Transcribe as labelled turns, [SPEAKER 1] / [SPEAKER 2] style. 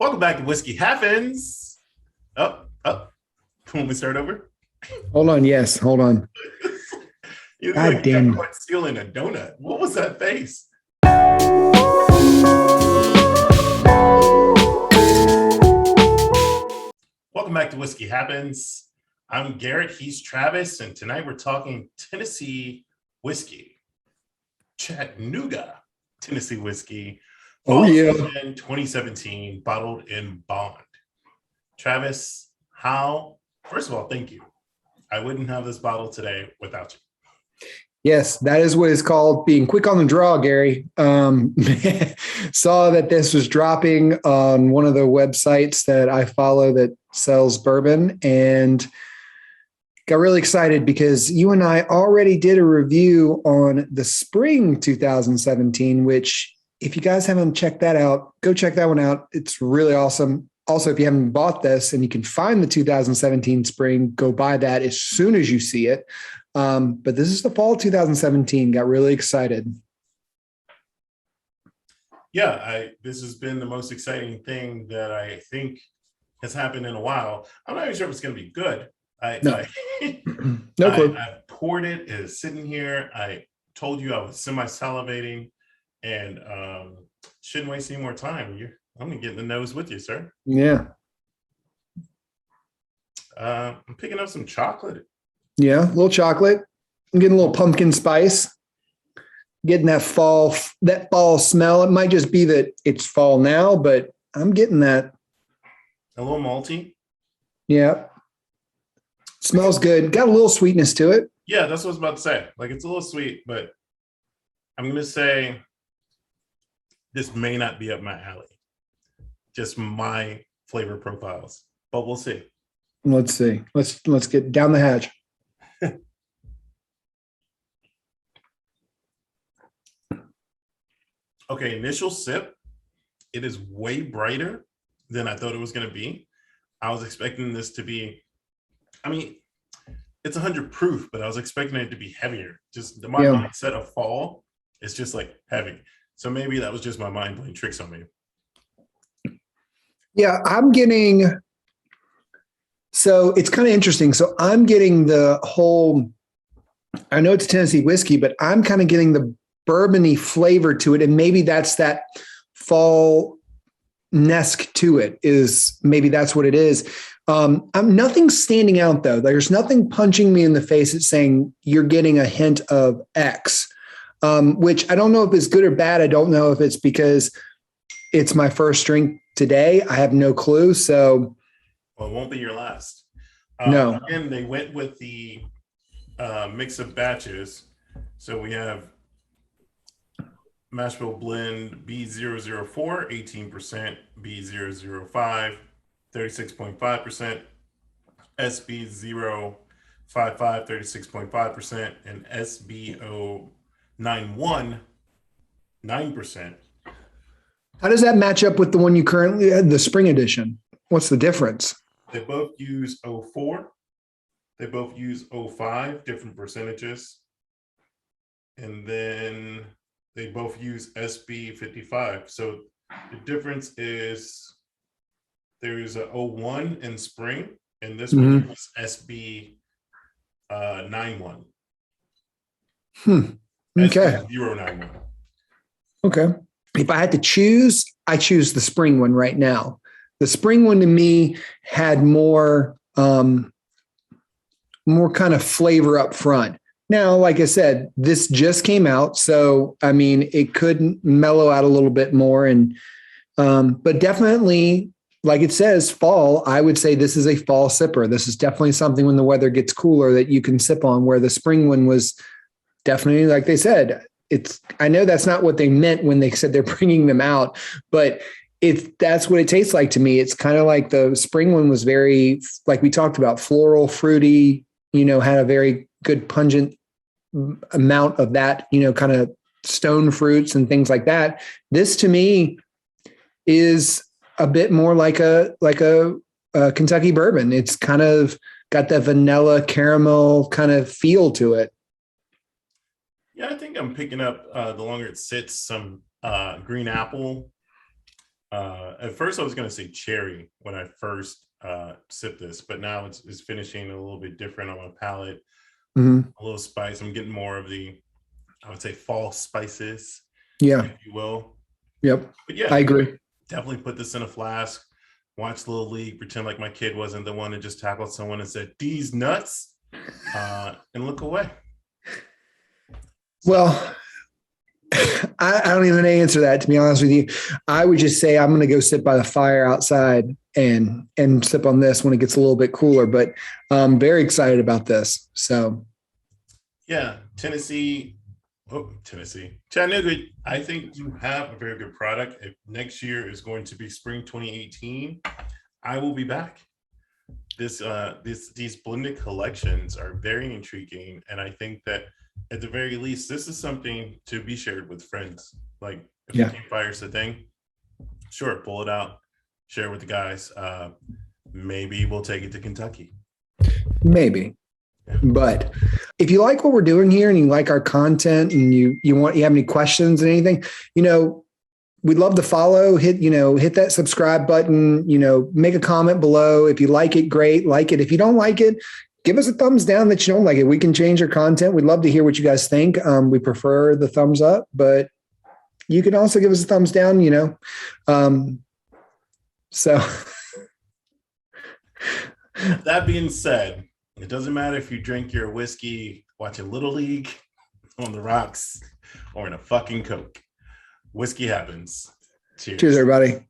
[SPEAKER 1] Welcome back to Whiskey Happens. Oh, can we start over?
[SPEAKER 2] Hold on. Yes. Hold on.
[SPEAKER 1] You look
[SPEAKER 2] God
[SPEAKER 1] like you got
[SPEAKER 2] damn.
[SPEAKER 1] caught stealing a donut. What was that face? Welcome back to Whiskey Happens. I'm Garrett. He's Travis. And tonight we're talking Tennessee whiskey. Chattanooga, Tennessee whiskey.
[SPEAKER 2] Oh,
[SPEAKER 1] Fall
[SPEAKER 2] yeah.
[SPEAKER 1] season 2017, bottled in bond. Travis, first of all, thank you. I wouldn't have this bottle today without you.
[SPEAKER 2] Yes, that is what it's called, being quick on the draw, Gary. Saw that this was dropping on one of the websites that I follow that sells bourbon and got really excited because you and I already did a review on the spring 2017, which if you guys haven't checked that out, go check that one out. It's really awesome. Also, if you haven't bought this and you can find the 2017 spring, go buy that as soon as you see it. But this is the fall 2017. Got really excited.
[SPEAKER 1] Yeah, this has been the most exciting thing that I think has happened in a while. I'm not even sure if it's going to be good.
[SPEAKER 2] No, no clue.
[SPEAKER 1] I poured it. It is sitting here. I told you I was semi-salivating and shouldn't waste any more time. I'm going to get in the nose with you, sir.
[SPEAKER 2] Yeah.
[SPEAKER 1] I'm picking up some chocolate.
[SPEAKER 2] Yeah, a little chocolate. I'm getting a little pumpkin spice. Getting that fall smell. It might just be that it's fall now, but I'm getting that.
[SPEAKER 1] A little malty.
[SPEAKER 2] Yeah. Smells good. Got a little sweetness to it.
[SPEAKER 1] Yeah, that's what I was about to say. Like, it's a little sweet, but I'm going to say this may not be up my alley. Just my flavor profiles, but we'll see.
[SPEAKER 2] Let's see. Let's get down the hatch.
[SPEAKER 1] Okay, initial sip. It is way brighter than I thought it was going to be. I was expecting this to be, it's 100 proof, but I was expecting it to be heavier. Just my mindset of fall is just like heavy. So maybe that was just my mind playing tricks on me.
[SPEAKER 2] Yeah, so it's kind of interesting. So I'm getting the whole, I know it's Tennessee whiskey, but I'm kind of getting the bourbony flavor to it. And maybe that's that fall-esque to it, is maybe that's what it is. I'm nothing's standing out though. There's nothing punching me in the face that's saying you're getting a hint of X, which I don't know if it's good or bad. I don't know if it's because it's my first drink today. I have no clue. So,
[SPEAKER 1] well, it won't be your last.
[SPEAKER 2] No.
[SPEAKER 1] Again, they went with the mix of batches. So we have mash bill blend B004, 18%, B005, 36.5%, SB055, 36.5%, and SB091, 9%.
[SPEAKER 2] How does that match up with the one you currently had, the spring edition? What's the difference?
[SPEAKER 1] They both use 04. They both use 05, different percentages. And then they both use SB55. So the difference is there's a 01 in spring, and this one is SB 91.
[SPEAKER 2] Okay.
[SPEAKER 1] SB091.
[SPEAKER 2] Okay. If I had to choose, I choose the spring one right now. The spring one to me had more kind of flavor up front. Now, like I said, this just came out, so it could mellow out a little bit more, and but definitely, like it says, fall. I would say this is a fall sipper. This is definitely something when the weather gets cooler that you can sip on. Where the spring one was definitely, like they said, I know that's not what they meant when they said they're bringing them out, but that's what it tastes like to me. It's kind of like the spring one was very, like we talked about, floral, fruity, had a very good pungent amount of that, kind of stone fruits and things like that. This to me is a bit more like a Kentucky bourbon. It's kind of got that vanilla caramel kind of feel to it.
[SPEAKER 1] Yeah, I think I'm picking up the longer it sits some green apple At first I was going to say cherry when I first sipped this, but now it's finishing a little bit different on my palate.
[SPEAKER 2] Mhm.
[SPEAKER 1] A little spice. I'm getting more of the, I would say, fall spices,
[SPEAKER 2] Yeah.
[SPEAKER 1] if you will.
[SPEAKER 2] Yep.
[SPEAKER 1] But yeah,
[SPEAKER 2] I agree.
[SPEAKER 1] definitely put this in a flask, watch Little League, pretend like my kid wasn't the one that just tackled someone and said, "These nuts," and look away. So,
[SPEAKER 2] Well, I don't even answer that, to be honest with you. I would just say I'm going to go sit by the fire outside and sip on this when it gets a little bit cooler. But I'm very excited about this. So
[SPEAKER 1] yeah, Chattanooga. I think you have a very good product. If next year is going to be spring 2018, I will be back. These blended collections are very intriguing, and I think that at the very least, this is something to be shared with friends. Like if the
[SPEAKER 2] yeah,
[SPEAKER 1] campfire's the thing, sure, pull it out, share it with the guys. Maybe we'll take it to Kentucky.
[SPEAKER 2] maybe. But if you like what we're doing here and you like our content and you have any questions and anything, we'd love to follow, hit that subscribe button, make a comment below. If you like it, great. Like it. If you don't like it, give us a thumbs down that you don't like it. We can change our content. We'd love to hear what you guys think. We prefer the thumbs up, but you can also give us a thumbs down, so
[SPEAKER 1] That being said, it doesn't matter if you drink your whiskey watching Little League on the rocks or in a fucking Coke. Whiskey happens. Cheers.
[SPEAKER 2] Cheers, everybody.